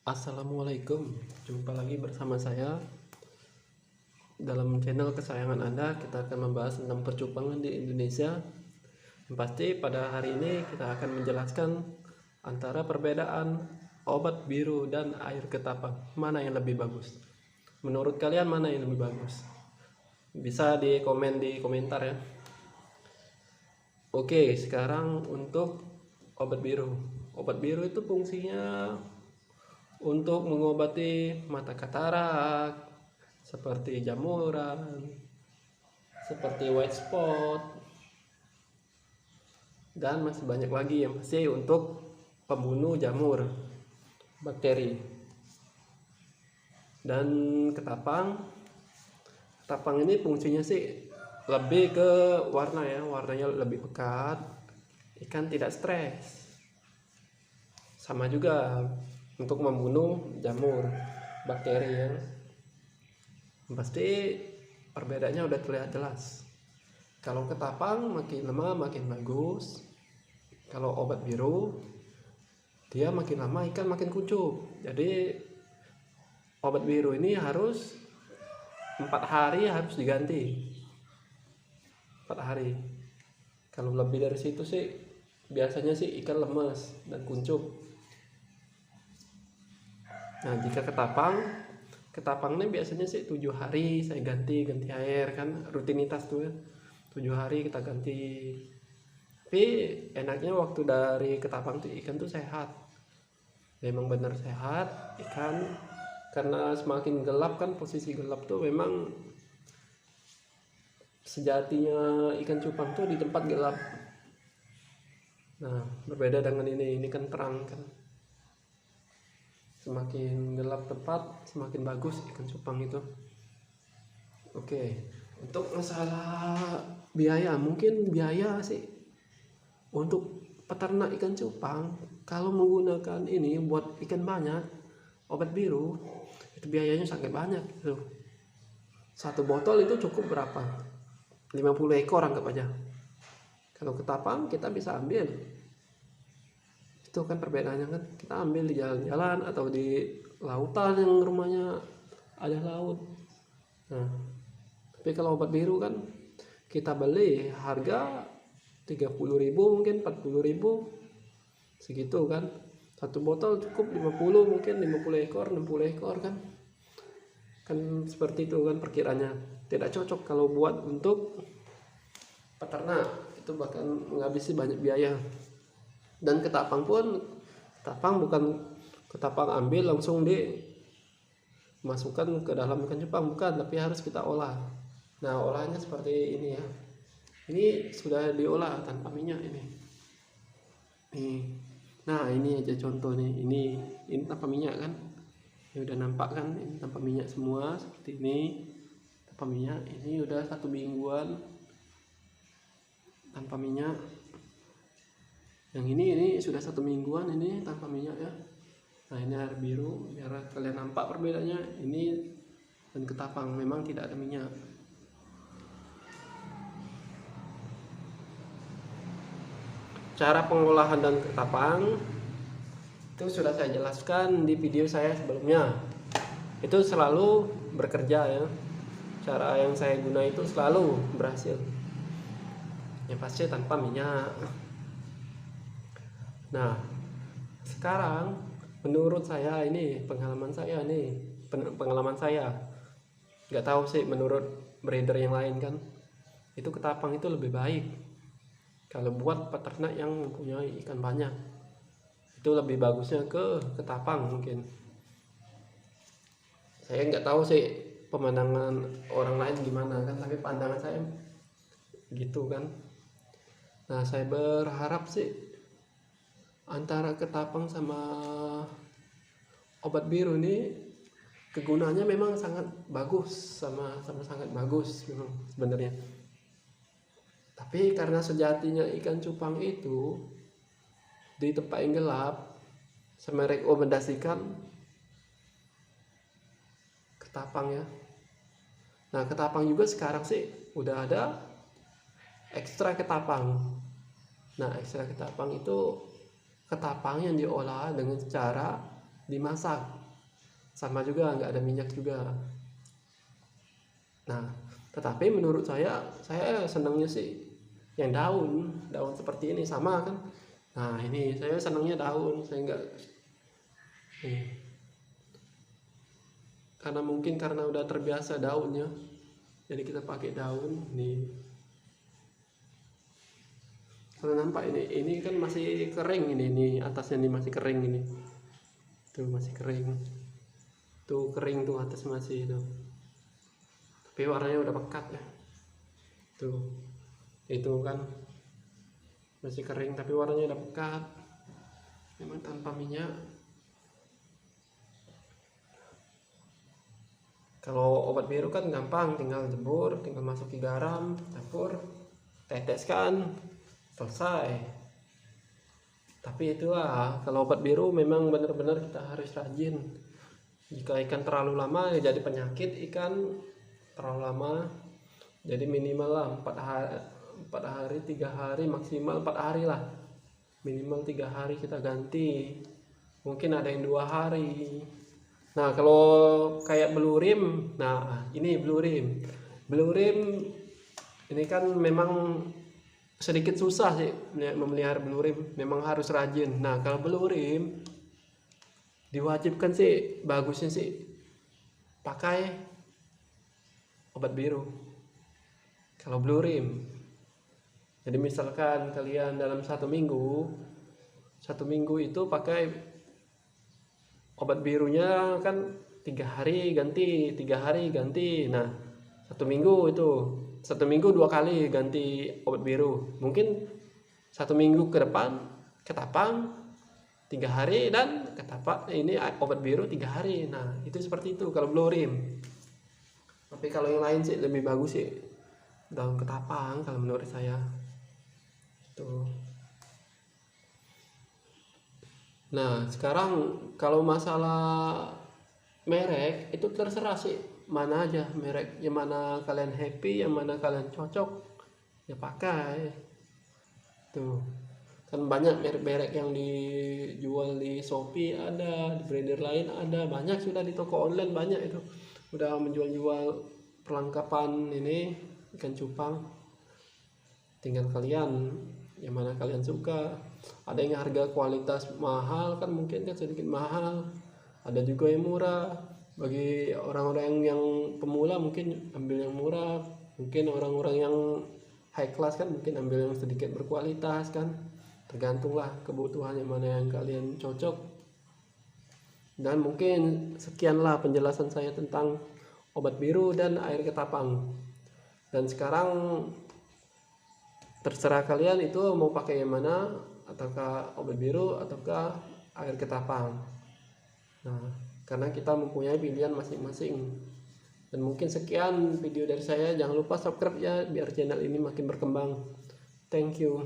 Assalamualaikum, jumpa lagi bersama saya dalam channel kesayangan Anda. Kita akan membahas tentang percupangan di Indonesia. Yang pasti pada hari ini kita akan menjelaskan antara perbedaan obat biru dan air ketapang, mana yang lebih bagus. Menurut kalian mana yang lebih bagus? Bisa di komentar ya. Oke, sekarang untuk obat biru. Obat biru itu fungsinya untuk mengobati mata katarak, seperti jamuran, seperti white spot, dan masih banyak lagi yang pasti untuk pembunuh jamur, bakteri. Dan ketapang ini fungsinya sih lebih ke warna ya, warnanya lebih pekat, ikan tidak stres. Sama juga untuk membunuh jamur, bakteri ya. Pasti perbedaannya udah terlihat jelas. Kalau ketapang makin lama makin bagus. Kalau obat biru dia makin lama ikan makin kuncup. Jadi obat biru ini harus 4 hari harus diganti. 4 hari. Kalau lebih dari situ sih biasanya sih ikan lemas dan kuncup. Nah, jika ketapang ini biasanya sih 7 hari saya ganti air kan, rutinitas tuh ya. 7 hari kita ganti. Tapi enaknya waktu dari ketapang tuh ikan tuh sehat. Memang benar sehat ikan, karena semakin gelap kan, posisi gelap tuh memang sejatinya ikan cupang tuh di tempat gelap. Nah, berbeda dengan ini kan terang kan. Semakin gelap tempat semakin bagus ikan cupang itu. Oke, untuk masalah biaya, mungkin biaya sih untuk peternak ikan cupang kalau menggunakan ini buat ikan banyak, obat biru, itu biayanya sangat banyak gitu. Satu botol itu cukup berapa? 50 ekor anggap aja. Kalau ketapang kita bisa ambil, itu kan perbedaannya kan, kita ambil di jalan-jalan atau di lautan yang rumahnya ada laut. Nah, tapi kalau obat biru kan kita beli harga 30.000 mungkin 40.000 segitu kan. Satu botol cukup 50, mungkin 50 ekor 60 ekor kan seperti itu kan perkiranya. Tidak cocok kalau buat untuk peternak, itu bahkan menghabisi banyak biaya. Dan ketapang bukan ketapang ambil langsung dimasukkan ke dalam ikan cupang, bukan, tapi harus kita olah. Nah, olahnya seperti ini ya. Ini sudah diolah tanpa minyak ini. Nih. Nah, ini aja contoh nih. Ini tanpa minyak kan. Ini udah nampak kan, ini tanpa minyak semua seperti ini. Tanpa minyak. Ini udah 1 mingguan tanpa minyak. Yang ini sudah 1 mingguan ini tanpa minyak ya. Nah, ini air biru biar kalian nampak perbedaannya. Ini dan ketapang memang tidak ada minyak. Cara pengolahan dan ketapang itu sudah saya jelaskan di video saya sebelumnya. Itu selalu bekerja ya. Cara yang saya guna itu selalu berhasil. Yang pasti tanpa minyak. Nah, sekarang menurut saya ini pengalaman saya nggak tahu sih menurut breeder yang lain kan, itu ketapang itu lebih baik kalau buat peternak yang mempunyai ikan banyak. Itu lebih bagusnya ke ketapang mungkin. Saya nggak tahu sih pemandangan orang lain gimana kan, tapi pandangan saya gitu kan. Nah, saya berharap sih antara ketapang sama obat biru ini kegunaannya memang sangat bagus, sama sangat bagus memang sebenarnya. Tapi karena sejatinya ikan cupang itu di tempat yang gelap, saya merekomendasikan ketapang ya. Nah, ketapang juga sekarang sih udah ada ekstra ketapang. Nah, ekstra ketapang itu ketapang yang diolah dengan cara dimasak. sama juga nggak ada minyak juga. Nah, tetapi menurut saya senangnya sih yang daun seperti ini, sama kan. Nah ini saya senangnya daun, saya nggak nih, karena mungkin karena udah terbiasa daunnya, jadi kita pakai daun nih. Kalau nampak ini kan masih kering, ini atasnya nih masih kering, ini tuh masih kering, tuh kering tuh atas masih itu, tapi warnanya udah pekat ya, tuh itu kan masih kering tapi warnanya udah pekat, memang tanpa minyak. Kalau obat biru kan gampang, tinggal jemur, tinggal masuki garam, campur, teteskan, selesai. Tapi itulah, kalau obat biru memang benar-benar kita harus rajin. Jika ikan terlalu lama ya jadi penyakit ikan, terlalu lama. Jadi minimal lah 4 hari, 3 hari, maksimal 4 hari lah. Minimal 3 hari kita ganti. Mungkin ada yang 2 hari. Nah kalau kayak belurim, nah ini belurim ini kan memang sedikit susah sih memelihara belurim, memang harus rajin. Nah kalau belurim diwajibkan sih, bagusnya sih pakai obat biru kalau belurim. Jadi misalkan kalian dalam 1 minggu itu pakai obat birunya kan 3 hari ganti, 3 hari ganti. Nah 1 minggu itu 1 minggu 2 kali ganti obat biru. Mungkin 1 minggu ke depan ketapang 3 hari dan ketapak ini obat biru 3 hari. Nah itu seperti itu kalau belurim. Tapi kalau yang lain sih lebih bagus sih daun ketapang kalau menurut saya tuh. Nah sekarang kalau masalah merek itu terserah sih, mana aja merek, yang mana kalian happy, yang mana kalian cocok ya pakai. Tuh kan banyak merek-merek yang dijual di Shopee, ada di brand lain, ada banyak, sudah di toko online banyak itu udah menjual-jual perlengkapan ini ikan cupang. Tinggal kalian yang mana kalian suka. Ada yang harga kualitas mahal kan, mungkin kan sedikit mahal, ada juga yang murah. Bagi orang-orang yang pemula mungkin ambil yang murah, mungkin orang-orang yang high class kan mungkin ambil yang sedikit berkualitas kan, tergantunglah kebutuhan yang mana yang kalian cocok. Dan mungkin sekianlah penjelasan saya tentang obat biru dan air ketapang. Dan sekarang terserah kalian itu mau pakai yang mana, ataukah obat biru ataukah air ketapang. Nah karena kita mempunyai pilihan masing-masing. Dan mungkin sekian video dari saya, jangan lupa subscribe ya biar channel ini makin berkembang. Thank you.